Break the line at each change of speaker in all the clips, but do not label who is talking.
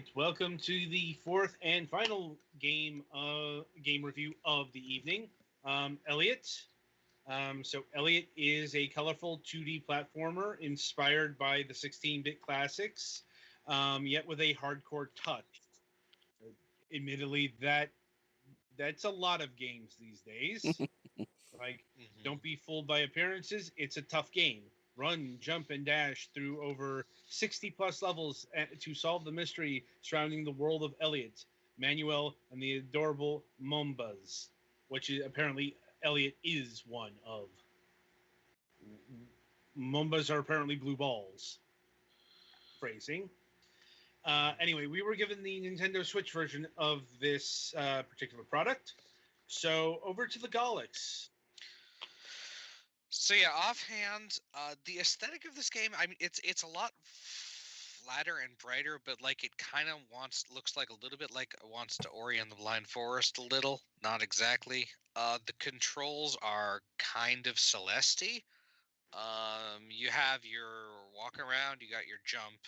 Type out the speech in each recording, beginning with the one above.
right, welcome to the fourth and final game review of the evening. Elliot. So Elliot is a colorful 2D platformer inspired by the 16-bit classics, yet with a hardcore touch. Admittedly, that's a lot of games these days. Like, don't be fooled by appearances. It's a tough game. Run, jump, and dash through over 60 plus levels to solve the mystery surrounding the world of Elliot, Manuel, and the adorable Mombas, which is apparently Elliot is one of. Mombas are apparently blue balls. Phrasing. Anyway, we were given the Nintendo Switch version of this particular product. So over to the Galax.
So yeah, offhand, the aesthetic of this game, I mean, it's a lot flatter and brighter, but like it kind of looks like a little bit like it wants to Ori and the Blind Forest a little, not exactly. The controls are kind of Celeste. You have your walk around, you got your jump,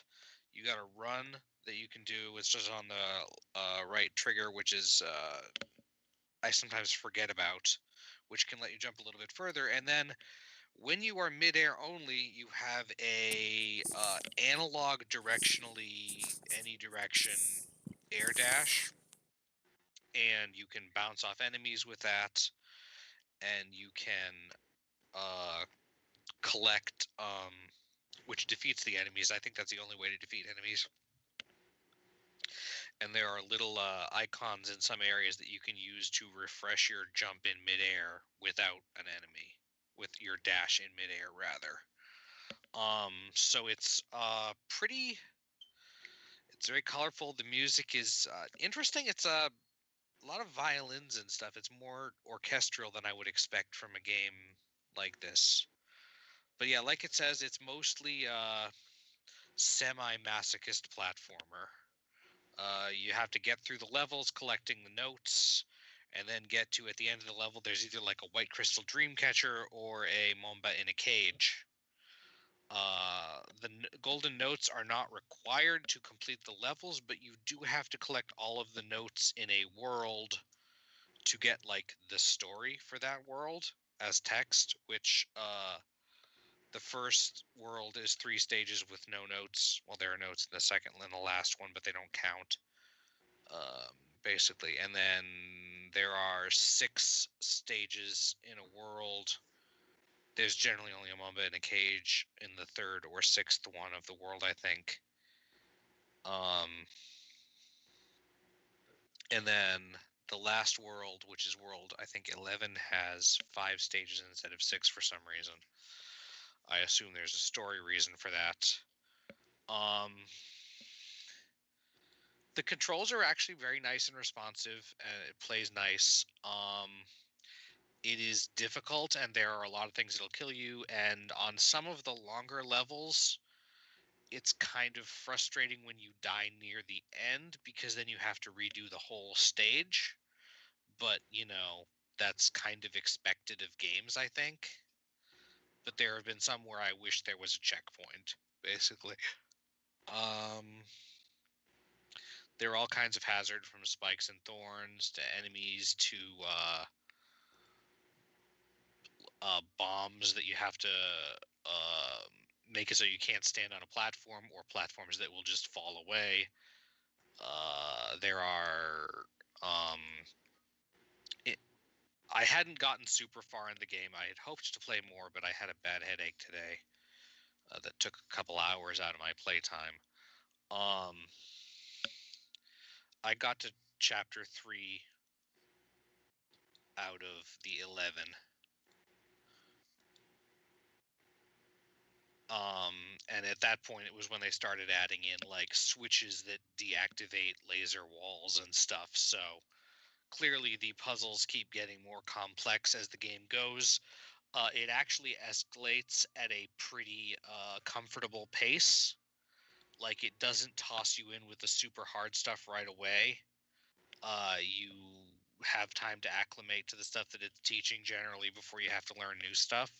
you got a run that you can do. It's just on the right trigger, which is I sometimes forget about, which can let you jump a little bit further, and then when you are midair only, you have a analog directionally any direction air dash, and you can bounce off enemies with that, and you can uh, collect, which defeats the enemies. I think that's the only way to defeat enemies. And there are little icons in some areas that you can use to refresh your jump in midair without an enemy, with your dash in midair rather. So it's it's very colorful. The music is interesting. It's a lot of violins and stuff. It's more orchestral than I would expect from a game like this. But yeah, like it says, it's mostly semi-masochist platformer. You have to get through the levels collecting the notes, and then get to, at the end of the level, there's either like a white crystal dream catcher or a Momba in a cage. The golden notes are not required to complete the levels, but you do have to collect all of the notes in a world to get like the story for that world as text, which the first world is 3 stages with no notes. Well, there are notes in the second and the last one, but they don't count, basically. And then there are 6 stages in a world. There's generally only a Mamba in a cage in the 3rd or 6th one of the world, I think. And then the last world, which is world, I think 11, has 5 stages instead of 6 for some reason. I assume there's a story reason for that. The controls are actually very nice and responsive, and it plays nice. It is difficult, and there are a lot of things that'll kill you, and on some of the longer levels, it's kind of frustrating when you die near the end, because then you have to redo the whole stage. But, you know, that's kind of expected of games, I think. But there have been some where I wish there was a checkpoint, basically. There are all kinds of hazard, from spikes and thorns to enemies to bombs that you have to make it so you can't stand on a platform, or platforms that will just fall away. There are I hadn't gotten super far in the game. I had hoped to play more, but I had a bad headache today that took a couple hours out of my playtime. I got to chapter 3 out of the 11. And at that point, it was when they started adding in like switches that deactivate laser walls and stuff. So clearly the puzzles keep getting more complex as the game goes. It actually escalates at a pretty comfortable pace. Like, it doesn't toss you in with the super hard stuff right away. You have time to acclimate to the stuff that it's teaching generally before you have to learn new stuff.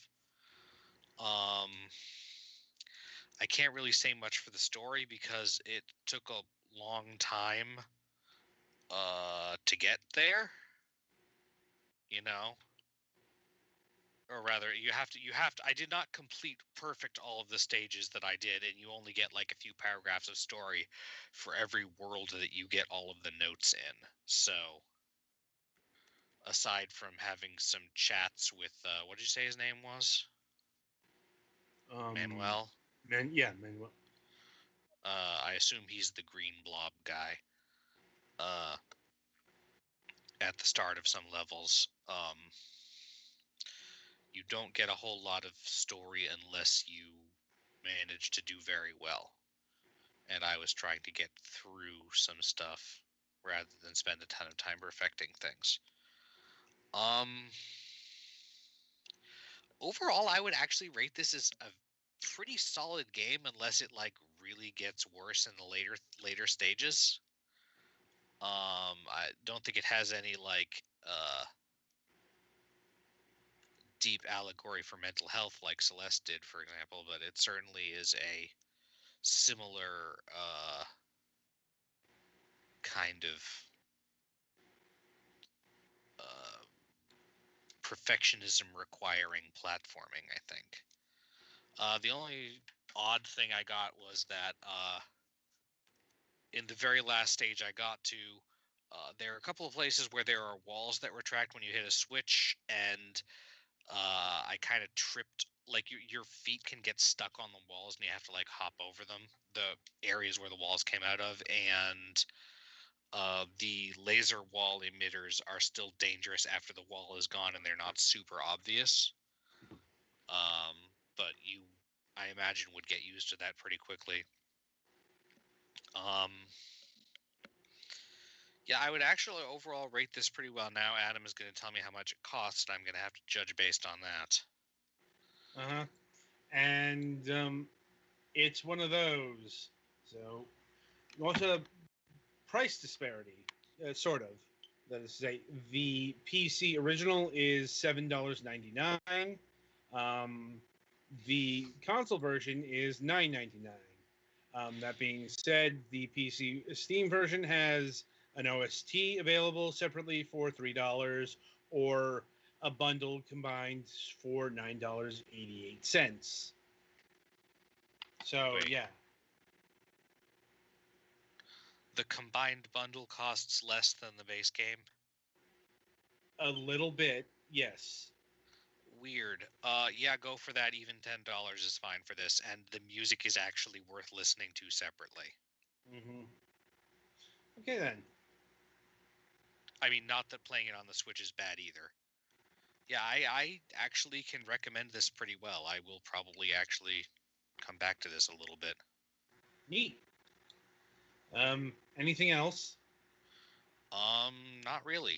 I can't really say much for the story because it took a long time to get there, you know. Or rather, you have to. I did not complete perfect all of the stages that I did, and you only get like a few paragraphs of story for every world that you get all of the notes in. So, aside from having some chats with, what did you say his name was? Manuel.
Manuel.
I assume he's the green blob guy. At the start of some levels, you don't get a whole lot of story unless you manage to do very well. And I was trying to get through some stuff rather than spend a ton of time perfecting things. Overall, I would actually rate this as a pretty solid game unless it like really gets worse in the later stages. I don't think it has any like deep allegory for mental health like Celeste did, for example, but it certainly is a similar kind of perfectionism requiring platforming, I think. The only odd thing I got was that in the very last stage I got to, there are a couple of places where there are walls that retract when you hit a switch, and I kind of tripped. Like your feet can get stuck on the walls, and you have to like hop over them. The areas where the walls came out of, and the laser wall emitters are still dangerous after the wall is gone, and they're not super obvious. But you, I imagine, would get used to that pretty quickly. Yeah, I would actually overall rate this pretty well. Now Adam is going to tell me how much it costs, and I'm going to have to judge based on that.
And it's one of those. So, also price disparity, sort of. That is to say, the PC original is $7.99. The console version is $9.99. That being said, the PC Steam version has an OST available separately for $3, or a bundle combined for $9.88. So,
Wait.
yeah.
The combined bundle costs less than the base game?
A little bit, yes.
Weird. Yeah, go for that. Even $10 is fine for this, and the music is actually worth listening to separately.
Mm-hmm. Okay, then.
I mean, not that playing it on the Switch is bad either. Yeah, I actually can recommend this pretty well. I will probably actually come back to this a little bit.
Neat. Anything else?
Not really.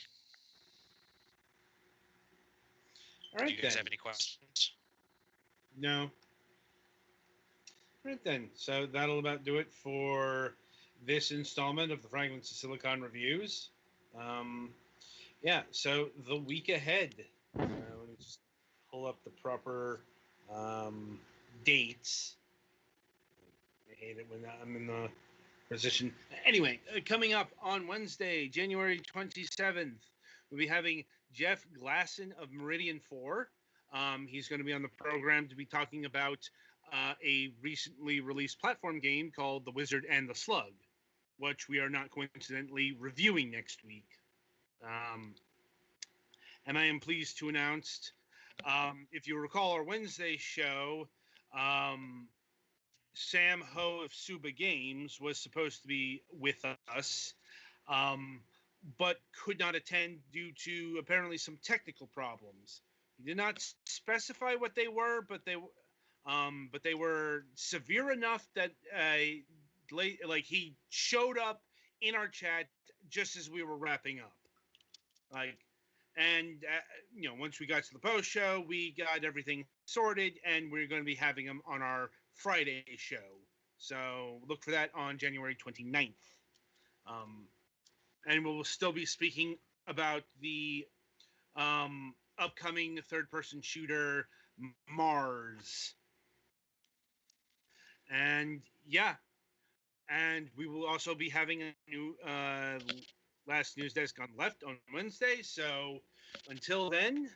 All right,
Do you guys
then.
have any questions?
No. All right, then. So that'll about do it for this installment of the Fragments of Silicon reviews. Yeah, so the week ahead. Let me just pull up the proper dates. I hate it when I'm in the position. Anyway, coming up on Wednesday, January 27th, we'll be having Jeff Glasson of Meridian 4. He's going to be on the program to be talking about a recently released platform game called The Wizard and the Slug, which we are not coincidentally reviewing next week. And I am pleased to announce, if you recall our Wednesday show, Sam Ho of Suba Games was supposed to be with us, but could not attend due to apparently some technical problems. He did not specify what they were, but they were severe enough that like he showed up in our chat just as we were wrapping up. Once we got to the post show, we got everything sorted, and we're going to be having him on our Friday show. So look for that on January 29th. And we'll still be speaking about the upcoming third-person shooter Mars. And yeah, And we will also be having a new Last News Desk on Left on Wednesday. So until then,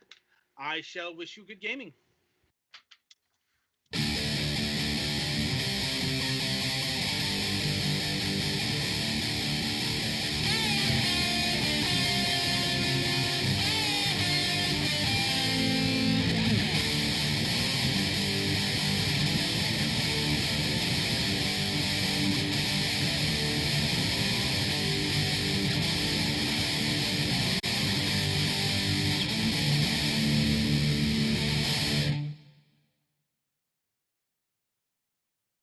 I shall wish you good gaming.